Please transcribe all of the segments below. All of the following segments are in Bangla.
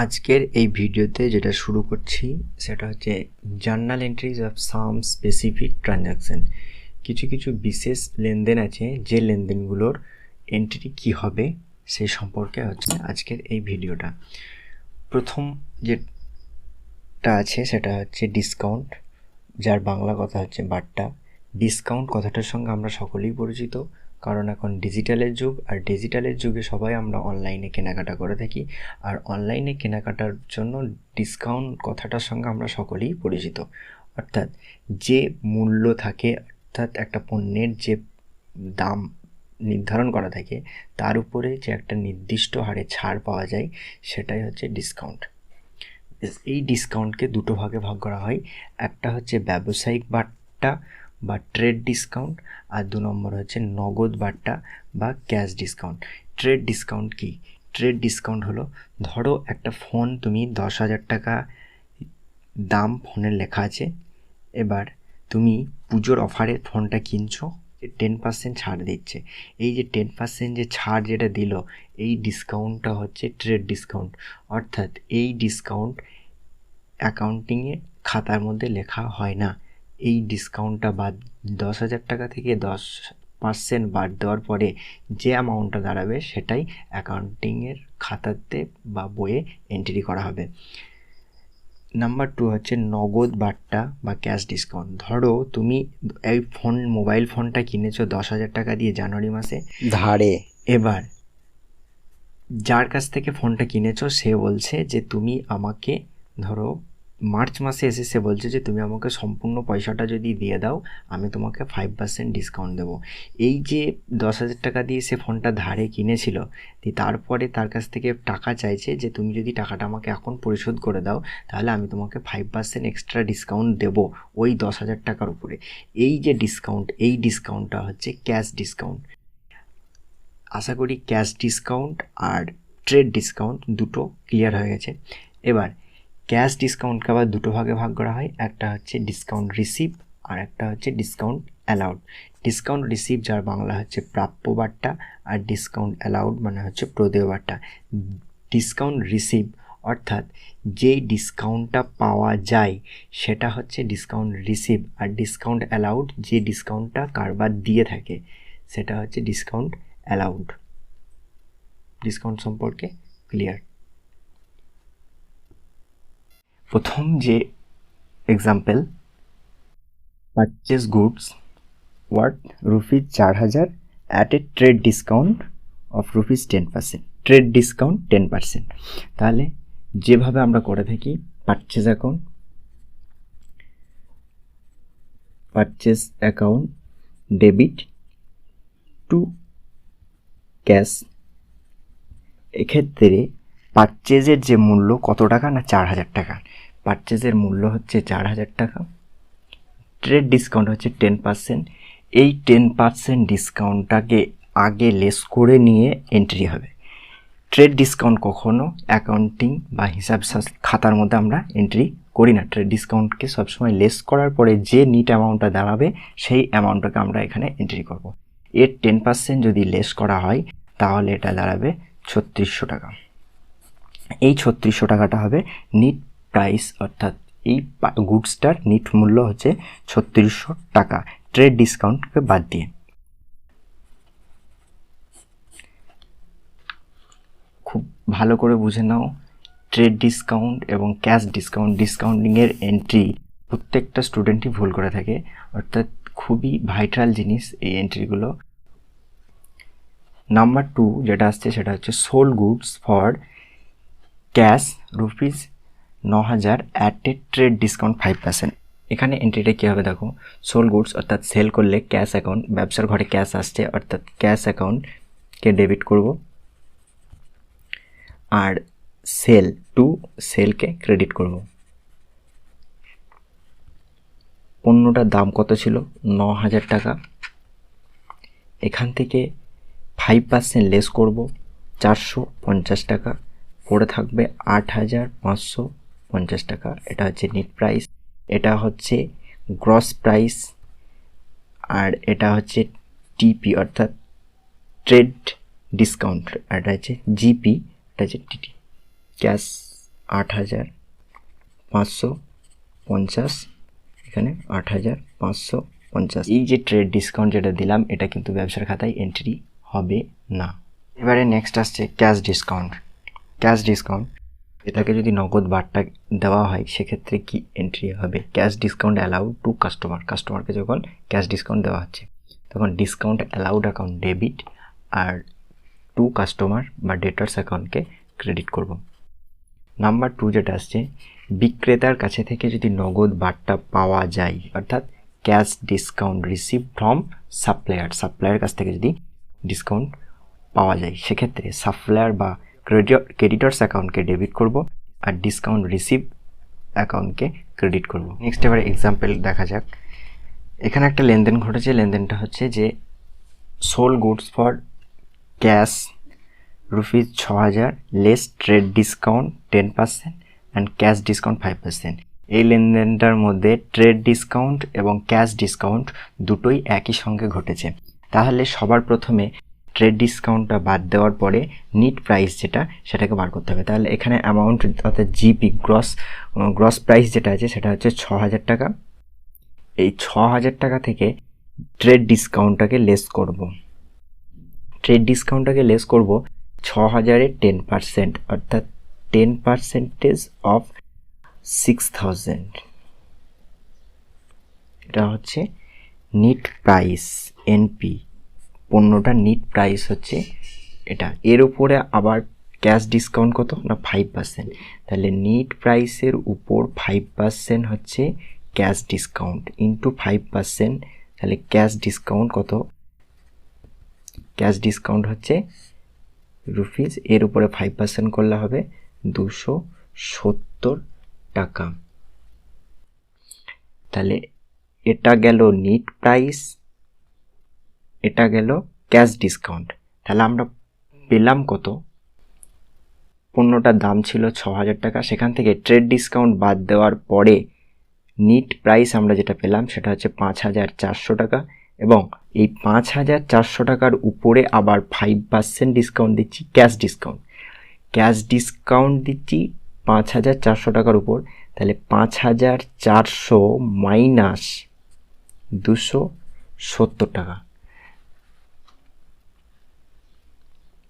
আজকের এই ভিডিওতে যেটা শুরু করছি সেটা হচ্ছে journal entries of some specific transaction. কিছু কিছু বিশেষ লেনদেন আছে, যে লেনদেনগুলোর এন্ট্রি কি হবে সেই সম্পর্কে হচ্ছে আজকের এই ভিডিওটা। প্রথম যেটা আছে সেটা হচ্ছে ডিসকাউন্ট, যার বাংলা কথা হচ্ছে বাট্টা। ডিসকাউন্ট কথাটার সঙ্গে আমরা সকলেই পরিচিত, কারণ এখন ডিজিটালের যুগ, আর ডিজিটালের যুগে সবাই আমরা অনলাইনে কেনাকাটা করে থাকি। আর অনলাইনে কেনাকাটার জন্য ডিসকাউন্ট কথাটার সঙ্গে আমরা সকলেই পরিচিত। অর্থাৎ যে মূল্য থাকে, অর্থাৎ একটা পণ্যের যে দাম নির্ধারণ করা থাকে তার উপরে যে একটা নির্দিষ্ট হারে ছাড় পাওয়া যায় সেটাই হচ্ছে ডিসকাউন্ট। এই ডিসকাউন্টকে দুটো ভাগে ভাগ করা হয়। একটা হচ্ছে ব্যবসায়িক বাট্টা বা ট্রেড ডিসকাউন্ট, আর 2 নম্বর হচ্ছে নগদ বাট্টা বা ক্যাশ ডিসকাউন্ট। ট্রেড ডিসকাউন্ট কি? ট্রেড ডিসকাউন্ট হলো, ধরো একটা ফোন তুমি 10,000 টাকা দাম ফোনের লেখা আছে, এবার তুমি পুজোর অফারে ফোনটা কিনছো, 10% ছাড় দিচ্ছে। এই যে 10% যে ছাড় যেটা দিল, এই ডিসকাউন্টটা হচ্ছে ট্রেড ডিসকাউন্ট। অর্থাৎ এই ডিসকাউন্ট অ্যাকাউন্টিংয়ে খাতার মধ্যে লেখা হয় না। এই ডিসকাউন্টটা বাদ 10,000 টাকা থেকে 10% বাদ দেওয়ার পরে যে অ্যামাউন্টটা দাঁড়াবে সেটাই অ্যাকাউন্টিংয়ের খাতাতে বা বইয়ে এন্ট্রি করা হবে। নাম্বার 2 হচ্ছে নগদ বাট্টা বা ক্যাশ ডিসকাউন্ট। ধরো তুমি এই মোবাইল ফোনটা কিনেছো 10,000 টাকা দিয়ে জানুয়ারি মাসে ধারে। এবার যার কাছ থেকে ফোনটা কিনেছো সে বলছে যে তুমি আমাকে, ধরো মার্চ মাসে এসে সে বলছে যে তুমি আমাকে সম্পূর্ণ পয়সাটা যদি দিয়ে দাও আমি তোমাকে 5% ডিসকাউন্ট দেবো। এই যে 10,000 টাকা দিয়ে সে ফোনটা ধারে কিনেছিল, তারপরে তার কাছ থেকে টাকা চাইছে যে তুমি যদি টাকাটা আমাকে এখন পরিশোধ করে দাও তাহলে আমি তোমাকে 5% এক্সট্রা ডিসকাউন্ট দেবো ওই 10,000 টাকার উপরে। এই যে ডিসকাউন্ট, এই ডিসকাউন্টটা হচ্ছে ক্যাশ ডিসকাউন্ট। আশা করি ক্যাশ ডিসকাউন্ট আর ট্রেড ডিসকাউন্ট দুটো ক্লিয়ার হয়ে গেছে। এবার ক্যাশ ডিসকাউন্টকে আবার দুটো ভাগে ভাগ করা হয়। একটা হচ্ছে ডিসকাউন্ট রিসিভ আর একটা হচ্ছে ডিসকাউন্ট অ্যালাউড। ডিসকাউন্ট রিসিভ যার বাংলা হচ্ছে প্রাপ্য বাট্টা, আর ডিসকাউন্ট অ্যালাউড মানে হচ্ছে প্রদেয় বাট্টা। ডিসকাউন্ট রিসিভ অর্থাৎ যেই ডিসকাউন্টটা পাওয়া যায় সেটা হচ্ছে ডিসকাউন্ট রিসিভ, আর ডিসকাউন্ট অ্যালাউড যে ডিসকাউন্টটা কারবার দিয়ে থাকে সেটা হচ্ছে ডিসকাউন্ট অ্যালাউড। ডিসকাউন্ট সম্পর্কে ক্লিয়ার? প্রথম যে example, purchase goods worth ₹4,000 at a trade discount of ₹10%। Trade discount 10%। তাহলে যেভাবে আমরা করে থাকি, purchase account debit two cash. এক্ষেত্রে পারচেজের যে মূল্য কত টাকা না 4,000 টাকা। পারচেজের মূল্য হচ্ছে 4,000 টাকা। ট্রেড ডিসকাউন্ট হচ্ছে 10%। এই 10% ডিসকাউন্টটাকে আগে লেস করে নিয়ে এন্ট্রি হবে। ট্রেড ডিসকাউন্ট কখনো অ্যাকাউন্টিং বা হিসাব খাতার মধ্যে আমরা এন্ট্রি করি না। ট্রেড ডিসকাউন্টকে সবসময় লেস করার পরে যে নিট অ্যামাউন্টটা দাঁড়াবে সেই অ্যামাউন্টটাকে আমরা এখানে এন্ট্রি করব। এর 10% যদি লেস করা হয় তাহলে এটা দাঁড়াবে 3,600 টাকা। এই 3,600 টাকাটা হবে নিট প্রাইস, অর্থাৎ এই গুডসটার নিট মূল্য হচ্ছে 3,600 টাকা ট্রেড ডিসকাউন্টকে বাদ দিয়ে। খুব ভালো করে বুঝে নাও, ট্রেড ডিসকাউন্ট এবং ক্যাশ ডিসকাউন্ট, ডিসকাউন্টিংয়ের এন্ট্রি প্রত্যেকটা স্টুডেন্টই ভুল করে থাকে, অর্থাৎ খুবই ভাইটাল জিনিস এই এন্ট্রিগুলো। নাম্বার 2 যেটা আসছে সেটা হচ্ছে sold goods for cash ₹9,000 at a trade discount 5%। এখানে এন্ট্রিটা কী হবে দেখো, সোল্ড গুডস অর্থাৎ সেল করলে ক্যাশ অ্যাকাউন্ট, ব্যবসার ঘরে ক্যাশ আসছে অর্থাৎ ক্যাশ অ্যাকাউন্টকে ডেবিট করব, আর সেলকে ক্রেডিট করব। পণ্যটার দাম কত ছিল? 9,000 টাকা। এখান থেকে 5% লেস করব, 450 টাকা, পড়ে থাকবে 8,550 টাকা। এটা হচ্ছে নিট প্রাইস, এটা হচ্ছে গ্রস প্রাইস, আর এটা হচ্ছে টিপি অর্থাৎ ট্রেড ডিসকাউন্ট, এটা হচ্ছে জিপি, এটা হচ্ছে টিটি ক্যাশ 8,550, এখানে 8,550। এই যে ট্রেড ডিসকাউন্ট যেটা দিলাম এটা কিন্তু ব্যবসার খাতায় এন্ট্রি হবে না। এবারে নেক্সট আসছে ক্যাশ ডিসকাউন্ট। ক্যাশ ডিসকাউন্ট এটাকে যদি নগদ বার্তা দেওয়া হয় সেক্ষেত্রে কি এন্ট্রি হবে? Cash discount allowed to customer. কাস্টমারকে যখন ক্যাশ ডিসকাউন্ট দেওয়া হচ্ছে তখন ডিসকাউন্ট অ্যালাউড অ্যাকাউন্ট ডেবিট আর টু কাস্টমার বা ডেটার্স অ্যাকাউন্টকে ক্রেডিট করব। নাম্বার 2 যেটা আসছে, বিক্রেতার কাছে থেকে যদি নগদ বার্তা পাওয়া যায়, অর্থাৎ cash discount receive from supplier, supplier কাছ থেকে যদি ডিসকাউন্ট পাওয়া যায় সেক্ষেত্রে সাপ্লায়ার বা ক্রেডিটর্স অ্যাকাউন্টকে ডেবিট করব আর ডিসকাউন্ট রিসিভ অ্যাকাউন্টকে ক্রেডিট করব। নেক্সট এবার এক্সাম্পল দেখা যাক। এখানে একটা লেনদেন ঘটেছে, লেনদেনটা হচ্ছে যে sold goods for cash ₹6,000 less trade discount 10% and cash discount 5%। এই লেনদেনটার মধ্যে ট্রেড ডিসকাউন্ট এবং ক্যাশ ডিসকাউন্ট দুটোই একই সঙ্গে ঘটেছে। তাহলে সবার প্রথমে ট্রেড ডিসকাউন্টটা বাদ দেওয়ার পরে নিট প্রাইস যেটা সেটাকে বার করতে হবে। তাহলে এখানে অ্যামাউন্ট অর্থাৎ জিপি গ্রস প্রাইস যেটা আছে সেটা হচ্ছে 6,000 টাকা। এই 6,000 টাকা থেকে ট্রেড ডিসকাউন্টটাকে লেস করব। ট্রেড ডিসকাউন্টটাকে লেস করব 6,000-এর 10%, অর্থাৎ 10% অফ 6,000। এটা হচ্ছে নিট প্রাইস, এনপি। পণ্যটা নিট প্রাইস হচ্ছে এটা। এর উপরে আবার ক্যাশ ডিসকাউন্ট কত না 5%। তাহলে নিট প্রাইসের উপর 5% হচ্ছে ক্যাশ ডিসকাউন্ট ইন্টু 5%। তাহলে ক্যাশ ডিসকাউন্ট কত? ক্যাশ ডিসকাউন্ট হচ্ছে রুপিস, এর উপরে 5% করলে হবে 270 টাকা। তাহলে এটা গেল নিট প্রাইস, এটা গেল ক্যাশ ডিসকাউন্ট। তাহলে আমরা পেলাম কত? পণ্যটার দাম ছিল 6,000 টাকা, সেখান থেকে ট্রেড ডিসকাউন্ট বাদ দেওয়ার পরে নিট প্রাইস আমরা যেটা পেলাম সেটা হচ্ছে 5,400 টাকা, এবং এই 5,400 টাকার উপরে আবার 5% ডিসকাউন্ট দিচ্ছি, ক্যাশ ডিসকাউন্ট। ক্যাশ ডিসকাউন্ট দিচ্ছি 5,400 টাকার উপর। তাহলে 5,400 মাইনাস 270 টাকা,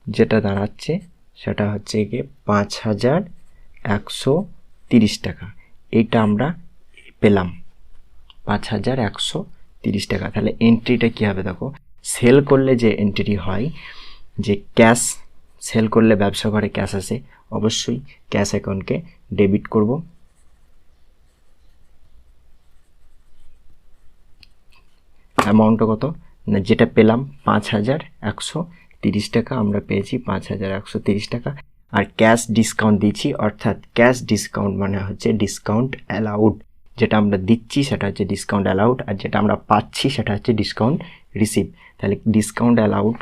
যেটা দাঁড়াচ্ছে সেটা হচ্ছে গিয়ে 5,130 টাকা। এইটা আমরা পেলাম 5,130 টাকা। তাহলে এন্ট্রিটা কী হবে দেখো, সেল করলে যে এন্ট্রি হয়, যে ক্যাশ সেল করলে ব্যবসা করে ক্যাশ আসে, অবশ্যই ক্যাশ অ্যাকাউন্টকে ডেবিট করব। অ্যামাউন্টটা কত না যেটা পেলাম 5,130 টাকা, আমরা পেয়েছি 5,130 টাকা। আর ক্যাশ ডিসকাউন্ট দিচ্ছি, অর্থাৎ ক্যাশ ডিসকাউন্ট মানে হচ্ছে ডিসকাউন্ট অ্যালাউড। যেটা আমরা দিচ্ছি সেটা হচ্ছে ডিসকাউন্ট অ্যালাউড, আর যেটা আমরা পাচ্ছি সেটা হচ্ছে ডিসকাউন্ট রিসিভ। তাহলে discount allowed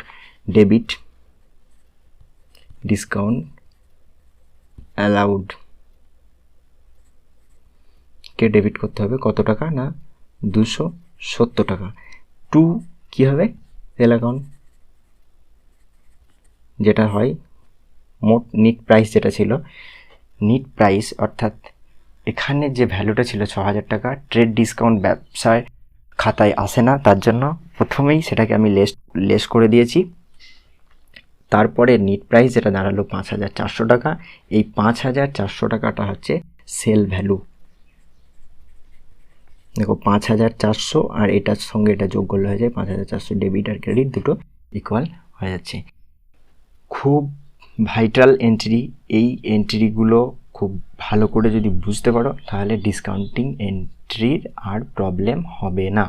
debit, discount allowed কে ডেবিট করতে হবে কত টাকা না 270 টাকা। টু কী হবে? সেল অ্যাকাউন্ট, যেটা হয় মোট নিট প্রাইস যেটা ছিল, নিট প্রাইস অর্থাৎ এখানে যে ভ্যালুটা ছিল 6,000 টাকা, ট্রেড ডিসকাউন্ট ব্যবসায় খাতায় আসে না, তার জন্য প্রথমেই সেটাকে আমি লেস করে দিয়েছি। তারপরে নিট প্রাইস যেটা দাঁড়ালো 5,400 টাকা। এই 5,400 টাকাটা হচ্ছে সেল ভ্যালু। দেখো 5,400 আর এটার সঙ্গে এটা যোগ করলে হয়ে যায় 5,400। ডেবিট আর ক্রেডিট দুটো ইকুয়াল হয়ে যাচ্ছে। খুব ভাইটাল এন্ট্রি। এই এন্ট্রিগুলো খুব ভালো করে যদি বুঝতে পারো তাহলে ডিসকাউন্টিং এন্ট্রির আর প্রবলেম হবে না।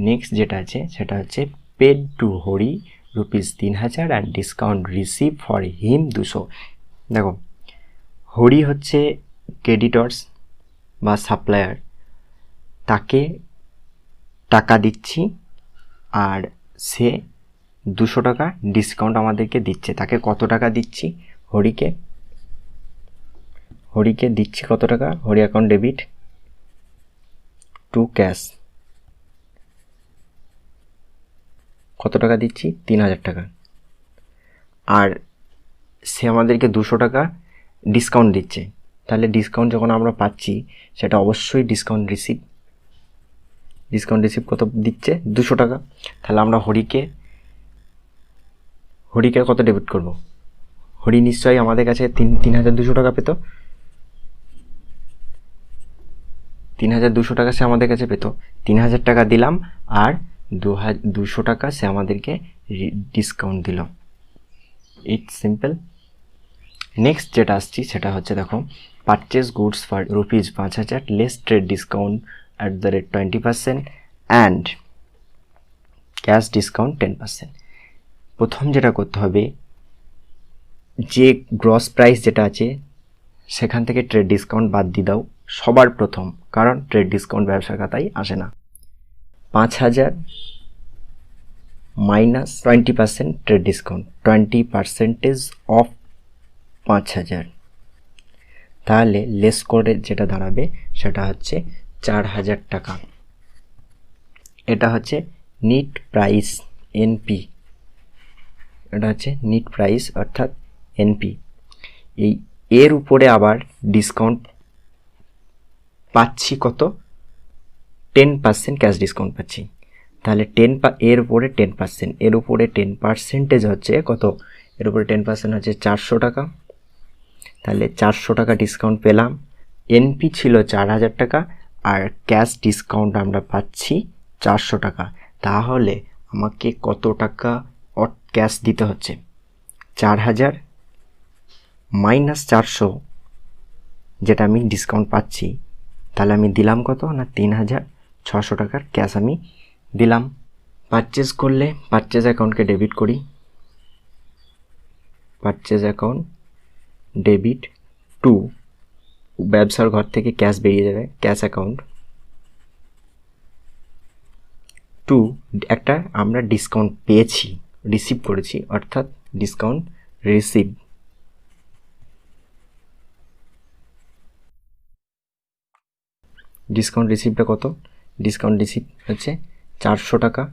নেক্সট যেটা আছে সেটা হচ্ছে paid to Hari ₹3,000 and discount receive for him 200। দেখো হরি হচ্ছে ক্রেডিটর্স বা সাপ্লায়ার, তাকে টাকা দিচ্ছি আর সে 200 টাকা ডিসকাউন্ট আমাদেরকে দিচ্ছে। তাকে কত টাকা দিচ্ছি? হরিকে দিচ্ছি কত টাকা? Hari account debit two cash, কত টাকা দিচ্ছি? 3,000 টাকা। আর সে আমাদেরকে 200 টাকা ডিসকাউন্ট দিচ্ছে, তাহলে ডিসকাউন্ট যখন আমরা পাচ্ছি সেটা অবশ্যই ডিসকাউন্ট রিসিভ কত দিচ্ছে? 200 টাকা। তাহলে আমরা হরিকে কত ডেবিট করব? হরি নিশ্চয়ই আমাদের কাছে 3200 টাকা পেত। 3200 টাকা সে আমাদের কাছে পেত। 3000 টাকা দিলাম আর 200 টাকা সে আমাদেরকে ডিসকাউন্ট দিল। It's simple. নেক্সট যেটা আসছি সেটা হচ্ছে, দেখো, purchase goods for ₹5000 less trade discount @ 20% and cash discount 10%। প্রথম যেটা করতে হবে, যে গ্রস প্রাইস যেটা আছে সেখান থেকে ট্রেড ডিসকাউন্ট বাদ দিয়ে দাও সবার প্রথম, কারণ ট্রেড ডিসকাউন্ট ব্যবসার খাতায় আসে না। 5000 মাইনাস 20% ট্রেড ডিসকাউন্ট, 20% অফ 5000, তাহলে লেস করে যেটা দাঁড়াবে সেটা হচ্ছে 4000 টাকা। এটা হচ্ছে নিট প্রাইস, এনপি। এটা হচ্ছে নিট প্রাইস অর্থাৎ এনপি। এর উপরে আবার ডিসকাউন্ট পাচ্ছি কত? 10% ক্যাশ ডিসকাউন্ট পাচ্ছি। তাহলে এর উপরে 10%, এর উপরে 10% হচ্ছে কত? এর উপরে 10% হচ্ছে 400 টাকা। তাহলে 400 টাকা ডিসকাউন্ট পেলাম। এনপি ছিল 4000 টাকা আর ক্যাশ ডিসকাউন্ট আমরা পাচ্ছি 400 টাকা। তাহলে আমাকে কত টাকা ক্যাশ দিতে হচ্ছে? 4000 মাইনাস 400 যেটা আমি ডিসকাউন্ট পাচ্ছি, তাহলে আমি দিলাম কত না 3600 টাকার ক্যাশ আমি দিলাম। পারচেজ করলে পারচেজ অ্যাকাউন্টকে ডেবিট করি। পারচেজ অ্যাকাউন্ট ডেবিট টু, ব্যবসার ঘর থেকে ক্যাশ বেরিয়ে যাবে, ক্যাশ অ্যাকাউন্ট টু, একটা আমরা ডিসকাউন্ট পেয়েছি, রিসিভ করেছি, অর্থাৎ ডিসকাউন্ট রিসিভ। ডিসকাউন্ট রিসিভটা কত? ডিসকাউন্ট রিসিভ হচ্ছে 400 টাকা।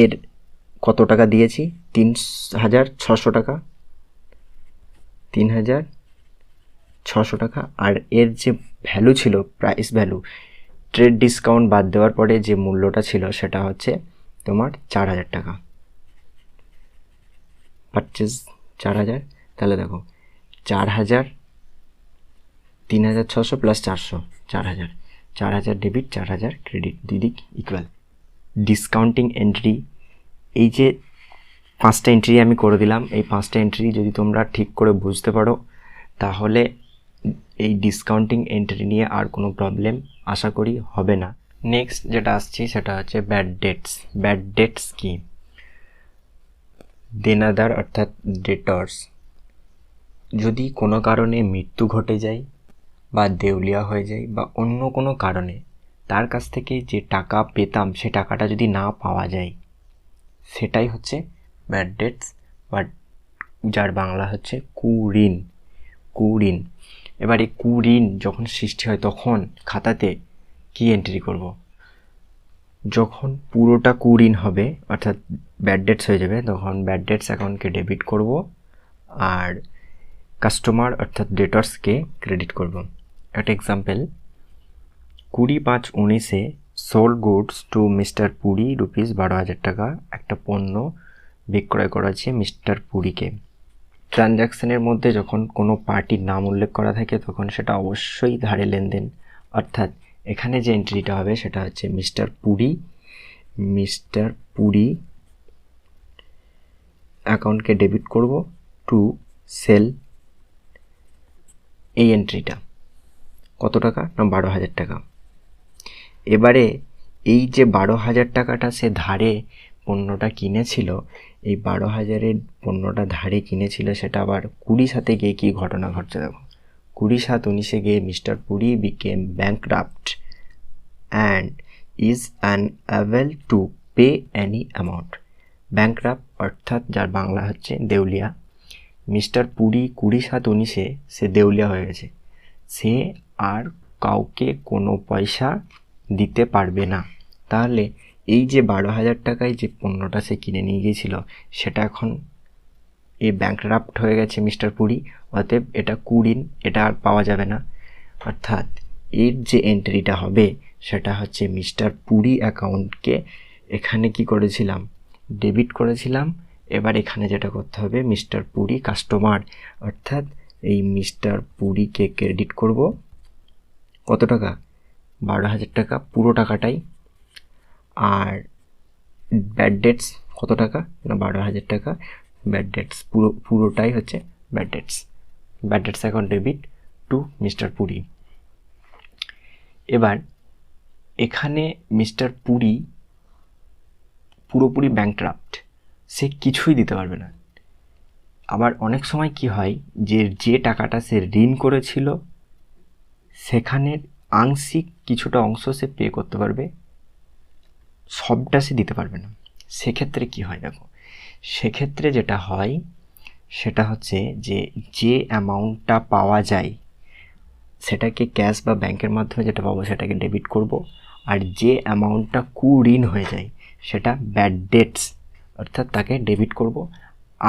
এর কত টাকা দিয়েছি? 3600 টাকা। 3600 টাকা। আর এর যে ভ্যালু ছিল, প্রাইস ভ্যালু, ট্রেড ডিসকাউন্ট বাদ দেওয়ার পরে যে মূল্যটা ছিল সেটা হচ্ছে তোমার 4000 টাকা। পারচেজ 4000। তাহলে দেখো 4000, 3600 প্লাস 400, 4000। 4000 ডেবিট, 4000 ক্রেডিট, দুদিক ইকুয়াল। ডিসকাউন্টিং এন্ট্রি, এই যে 5টা এন্ট্রি আমি করে দিলাম, এই 5টা এন্ট্রি যদি তোমরা ঠিক করে বুঝতে পারো তাহলে এই ডিসকাউন্টিং এন্ট্রি নিয়ে আর কোনো প্রবলেম আশা করি হবে না। নেক্সট যেটা আসছি সেটা হচ্ছে ব্যাড ডেটস। ব্যাড ডেটস কি? দেনাদার অর্থাৎ ডেটর্স যদি কোনো কারণে মৃত্যু ঘটে যায় বা দেউলিয়া হয়ে যায় বা অন্য কোনো কারণে তার কাছ থেকে যে টাকা পেতাম সে টাকাটা যদি না পাওয়া যায়, সেটাই হচ্ছে ব্যাড ডেটস, বা যার বাংলা হচ্ছে কুঋণ। কুঋণ। এবার এই কুঋণ যখন সৃষ্টি হয় তখন খাতাতে কি এন্ট্রি করব? যখন পুরোটা কুঋণ হবে অর্থাৎ ব্যাড ডেটস হয়ে যাবে, তখন ব্যাড ডেটস অ্যাকাউন্টকে ডেবিট করব আর কাস্টমার অর্থাৎ ডেটর্সকে ক্রেডিট করব। একটা example, 20/5/19 sold goods to mister Puri ₹12,000 টাকা একটা পণ্য বিক্রয় করা হচ্ছে মিস্টার পুরীকে। ট্রানজ্যাকশনের মধ্যে যখন কোনো পার্টির নাম উল্লেখ করা থাকে তখন সেটা অবশ্যই ধারে লেনদেন, অর্থাৎ এখানে যে এন্ট্রিটা হবে সেটা হচ্ছে মিস্টার পুরী অ্যাকাউন্টকে ডেবিট করব টু সেল, এই এন্ট্রিটা কত টাকা না 12,000 টাকা। এবারে এই যে 12,000 টাকাটা সে ধারে পণ্যটা কিনেছিল, এই 12,000-এর পণ্যটা ধারে কিনেছিল, সেটা আবার 20/7 গিয়ে কী ঘটনা ঘটছে দেখো। 20/7/19 গিয়ে mister Puri became ব্যাংকরাপ্ট and is unable to pay any amount. ব্যাংকরাপ্ট অর্থাৎ যার বাংলা হচ্ছে দেউলিয়া। মিস্টার পুরী 20/7/19 সে দেউলিয়া হয়ে গেছে, সে আর কাউকে কোনো পয়সা দিতে পারবে না। তাহলে এই যে 12,000 টাকায় যে পণ্যটা সে কিনে নিয়ে গিয়েছিল সেটা এখন এই ব্যাংকরাপ্ট হয়ে গেছে মিস্টার পুরী, অতএব এটা কুড়িন, এটা আর পাওয়া যাবে না। অর্থাৎ এর যে এন্ট্রিটা হবে সেটা হচ্ছে মিস্টার পুরী অ্যাকাউন্টকে এখানে কি করেছিলাম, ডেবিট করেছিলাম। এবার এখানে যেটা করতে হবে, মিস্টার পুরী কাস্টমার, অর্থাৎ এই মিস্টার পুরীকে ক্রেডিট করব কত টাকা, 12,000 টাকা, পুরো টাকাটাই। আর ব্যাড ডেটস কত টাকা না, 12,000 টাকা। ব্যাড ডেটস পুরোটাই হচ্ছে bad dates. Bad dates account debit two mister Puri. এবার এখানে মিস্টার পুরী পুরোপুরি ব্যাংকরাপ্ট, সে কিছুই দিতে পারবে না। আবার অনেক সময় কি হয়, যে টাকাটা সে ঋণ করেছিল সেখানের আংশিক কিছুটা অংশ সে পে করতে পারবে, সবটা সে দিতে পারবে না। সেক্ষেত্রে কি হয় দেখো, সেক্ষেত্রে যেটা হয় সেটা হচ্ছে যে অ্যামাউন্টটা পাওয়া যায় সেটাকে ক্যাশ বা ব্যাংকের মাধ্যমে যেটা পাবো সেটাকে ডেবিট করব। আর যে অ্যামাউন্টটা কুঋণ হয়ে যায় সেটা ব্যাড ডেটস, অর্থাৎ তাকে ডেবিট করব।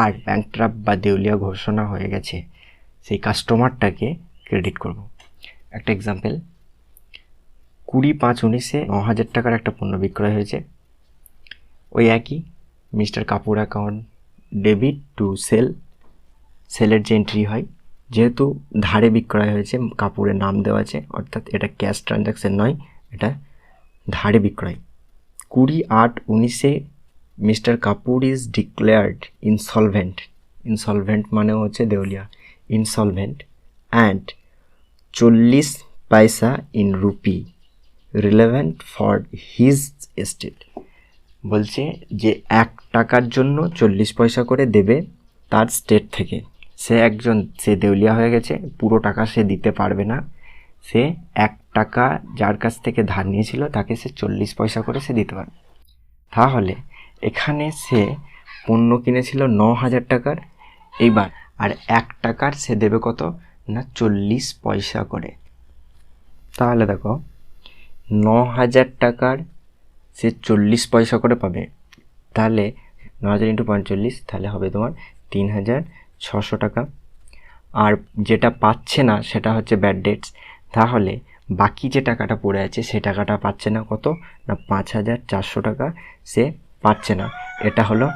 আর ব্যাংকরাপ্ট বা দেউলিয়া ঘোষণা হয়ে গেছে সেই কাস্টমারটাকে ক্রেডিট করব। একটা এক্সাম্পল, 20/5/19 9,000 টাকার একটা পণ্য বিক্রয় হয়েছে। ওই একই mister Kapoor account debit two সেলের যে এন্ট্রি হয়, যেহেতু ধারে বিক্রয় হয়েছে, কাপুরের নাম দেওয়া আছে, অর্থাৎ এটা ক্যাশ ট্রানজ্যাকশন নয়, এটা ধারে বিক্রয়। 20/8/19 mister Kapoor is declared insolvent মানে হচ্ছে দেউলিয়া, ইনসলভেন্ট অ্যান্ড 40 পয়সা in rupee relevant for his estate. বলছে যে 1 টাকার জন্য 40 পয়সা করে দেবে তার স্টেট থেকে। সে দেউলিয়া হয়ে গেছে, পুরো টাকা সে দিতে পারবে না। সে 1 টাকা যার কাছ থেকে ধার নিয়েছিল তাকে সে 40 পয়সা করে সে দিতে পারবে। তাহলে এখানে সে পণ্য কিনেছিল 9,000 টাকার, এইবার আর 1 টাকার সে দেবে কত না 40 পয়সা করে। তাহলে দেখো 9,000 টাকার সে 40 পয়সা করে পাবে। তাহলে 9,000 × 45, তাহলে হবে তোমার 3,600 টাকা। আর যেটা পাচ্ছে না সেটা হচ্ছে ব্যাড ডেটস। তাহলে বাকি যে টাকাটা পড়ে আছে সে টাকাটা পাচ্ছে না, কত না 5,400 টাকা সে পাচ্ছে না। এটা হলো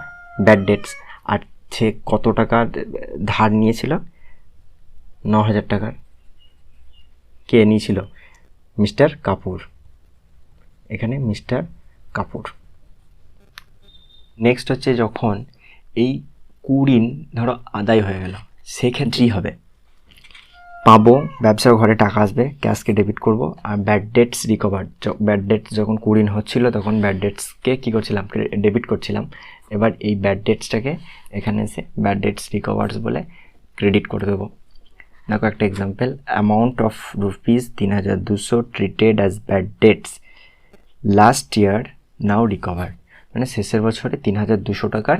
ব্যাড ডেটস। আর সে কত টাকা ধার নিয়েছিল, 9,000 টাকার। কে নিয়েছিল, মিস্টার কাপুর, এখানে মিস্টার কাপুর। নেক্সট হচ্ছে যখন এই কুঋণ ধরো আদায় হয়ে গেল, সেক্ষেত্রেই হবে পাবো, ব্যবসার ঘরে টাকা আসবে, ক্যাশকে ডেবিট করব। আর bad debts recover, bad debts যখন কুঋণ হচ্ছিল তখন ব্যাড ডেটসকে কী করছিলাম, ডেবিট করছিলাম। এবার এই ব্যাড ডেটসটাকে এখানে এসে ব্যাড ডেটস রিকভার্স বলে ক্রেডিট করে দেবো। দেখো একটা example, amount of ₹3,200 treated as bad dates last year now recover. মানে শেষের বছরে 3,200 টাকার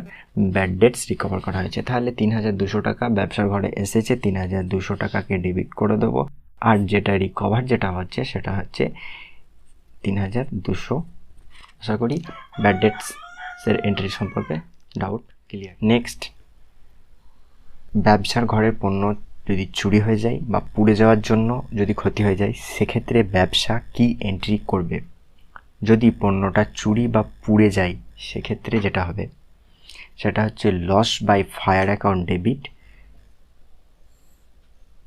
ব্যাড ডেটস রিকভার করা হয়েছে। তাহলে 3,200 টাকা ব্যবসার ঘরে এসেছে, 3,200 টাকাকে ডেবিট করে দেবো। আর যেটা রিকভার যেটা হচ্ছে সেটা হচ্ছে 3,200। আশা করি ব্যাড ডেটসের এন্ট্রি সম্পর্কে ডাউট ক্লিয়ার। নেক্সট, ব্যবসার ঘরের পণ্য যদি চুরি হয়ে যায় বা পুড়ে যাওয়ার জন্য যদি ক্ষতি হয়ে যায়, সেক্ষেত্রে ব্যবসা কি এন্ট্রি করবে। যদি পণ্যটা চুরি বা পুড়ে যায় সেক্ষেত্রে যেটা হবে সেটা হচ্ছে loss by fire account debit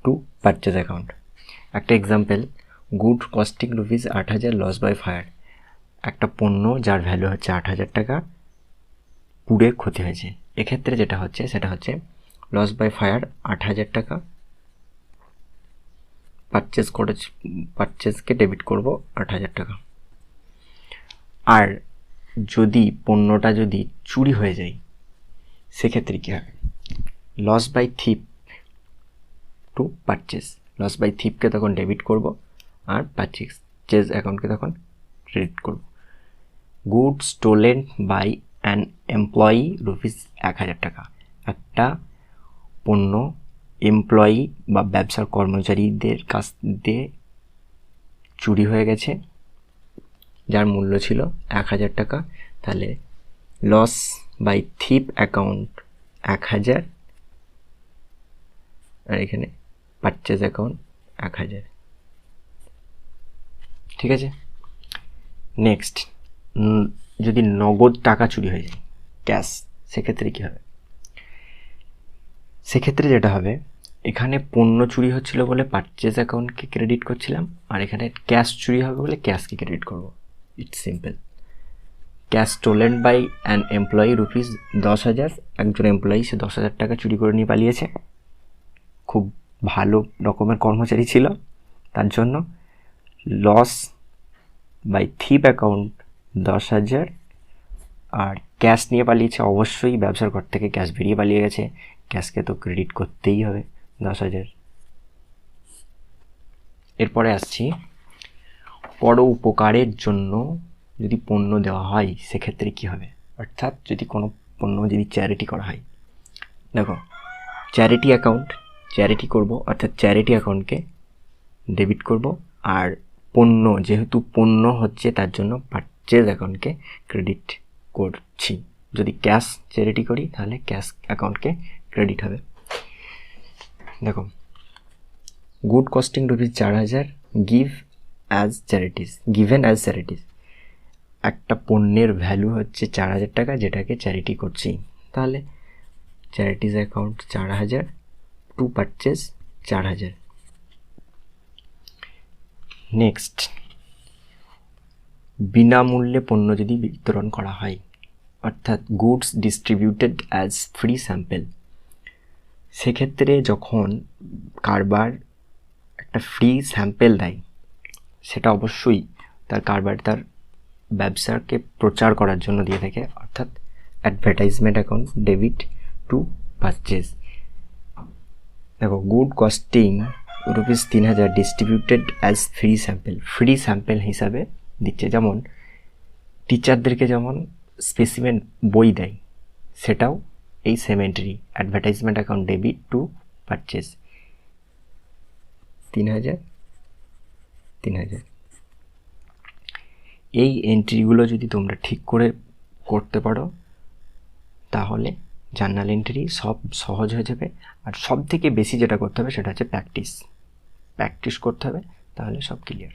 to purchase account. একটা example, good costing ₹8,000 loss by fire. একটা পণ্য যার ভ্যালু হচ্ছে 8,000 টাকা পুড়ে ক্ষতি হয়েছে, এক্ষেত্রে যেটা হচ্ছে সেটা হচ্ছে লস বাই ফায়ার 8,000 টাকা পারচেজকে ডেবিট করব 8,000 টাকা। আর যদি পণ্যটা যদি চুরি হয়ে যায় সেক্ষেত্রে কী হবে, loss by theft to purchase. Loss by থিপকে তখন ডেবিট করব আর পারচেজ অ্যাকাউন্টকে তখন ক্রেডিট করব। Good stolen by an employee ₹1,000 টাকা। একটা পণ্য এমপ্লয়ি বা ব্যবসার কর্মচারীদের কাছ দিয়ে চুরি হয়ে গেছে, যার মূল্য ছিল 1,000 টাকা। তাহলে লস বাই থিপ অ্যাকাউন্ট 1,000 আর এখানে পারচেজ অ্যাকাউন্ট 1000। ঠিক আছে, নেক্সট, যদি নগদ টাকা চুরি হয়ে যায়, ক্যাশ, সেক্ষেত্রে কী হবে? সেক্ষেত্রে যেটা হবে, এখানে পণ্য চুরি হচ্ছিল বলে পারচেজ অ্যাকাউন্টকে ক্রেডিট করছিলাম, আর এখানে ক্যাশ চুরি হবে বলে ক্যাশকে ক্রেডিট করব। It's simple. Cash stolen by an employee rupees 10,000। একজন এমপ্লয়ি সে 10,000 টাকা চুরি করে নিয়ে পালিয়েছে, খুব ভালো রকমের কর্মচারী ছিল, তার জন্য লস বাই থিপ অ্যাকাউন্ট 10,000। আর ক্যাশ নিয়ে পালিয়েছে, অবশ্যই ব্যবসার ঘর থেকে ক্যাশ বেরিয়ে পালিয়ে গেছে, ক্যাশকে তো ক্রেডিট করতেই হবে 10,000। এরপরে আসছি, পর উপকারের জন্য যদি পণ্য দেওয়া হয় সেক্ষেত্রে কী হবে, অর্থাৎ যদি কোনো পণ্য যদি চ্যারিটি করা হয়। দেখো, চ্যারিটি অ্যাকাউন্ট, চ্যারিটি করব অর্থাৎ চ্যারিটি অ্যাকাউন্টকে ডেবিট করব, আর পণ্য যেহেতু পণ্য হচ্ছে তার জন্য পারচেজ অ্যাকাউন্টকে ক্রেডিট করছি। যদি ক্যাশ চ্যারিটি করি তাহলে ক্যাশ অ্যাকাউন্টকে ক্রেডিট হবে। দেখো, good costing rupees 4,000 given as charities. একটা পণ্যের ভ্যালু হচ্ছে 4,000 টাকা, যেটাকে চ্যারিটি করছি, তাহলে charities account 4,000 two purchase 4,000। Next, বিনামূল্যে পণ্য যদি বিতরণ করা হয়, অর্থাৎ goods distributed as free sample. সেক্ষেত্রে যখন কারবার একটা ফ্রি স্যাম্পেল দেয়, সেটা অবশ্যই তার কারবার তার ব্যবসাকে প্রচার করার জন্য দিয়ে থাকে, অর্থাৎ advertisement account debit to purchase. দেখো, good costing rupees 3,000 distributed as free sample, free sample হিসাবে দিচ্ছে। যেমন টিচারদেরকে যেমন স্পেসিমেন বই দেয়, সেটাও এই same entry, advertisement account debit to purchase 3,000। এই এন্ট্রিগুলো যদি তোমরা ঠিক করে করতে পারো তাহলে জার্নাল এন্ট্রি সব সহজ হয়ে যাবে। আর সব থেকে বেশি যেটা করতে হবে সেটা হচ্ছে প্র্যাকটিস করতে হবে, তাহলে সব ক্লিয়ার।